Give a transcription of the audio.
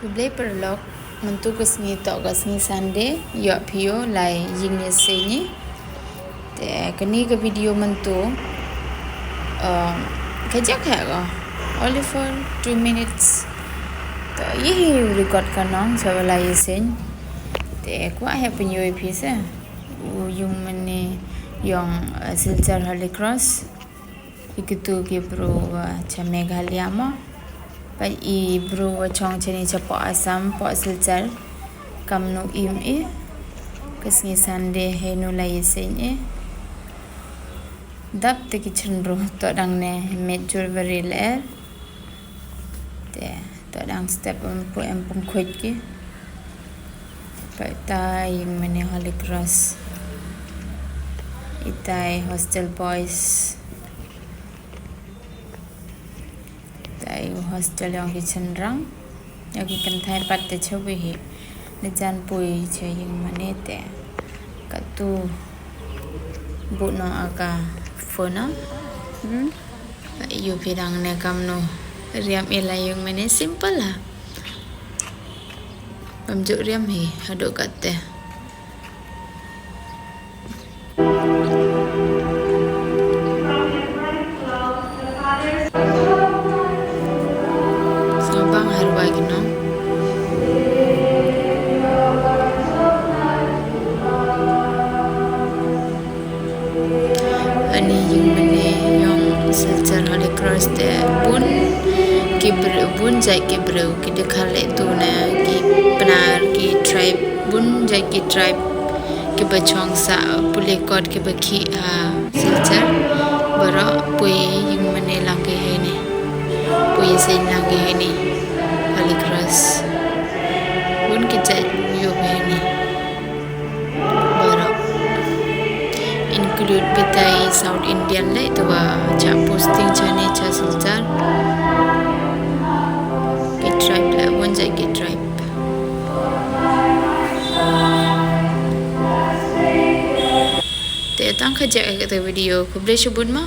Kublai perlok mentu kesni tok kesni Sunday yok pio lai jing ni te keni ke video mentu kejak ha only for 2 minutes to ye record kanong sabala yesen te kwa he penyo pisa yung mane yung Silchar Holy Cross ikitu ke bro Meghalaya mo pa i bro chong cheni chapo Assam po Silchar kamno im kesni Sunday he no la yesen dap te kitchen bro to dang ne met jewelry le te to dang step empung khoj ki pa tai mane Holy Cross itai hostel boys tai hostel yang kitchen rang yang kan thai pat te chobi hi ne jan pui che yung mane te katu bu no aka phone yu pirang ne kamno riam ela yung mane simple lah pamjuk riam hi hadok katte bang harwa gino ani yung mane yung Silchar Holy Cross te bun kibre bun jai kibre ki dekhale tu na ki panar ki tribe bun jai ki tribe ki bachong sa pulekot ki bakhi Silchar bara pui yung mane lange he ni pui sen lange he ni Holy Cross bun ki jai yo he ni bara include betai South Indian le tu cha posting chane cha Silchar ki tribe la bun jai ki tribe te tang khaja ke video kublai shubun ma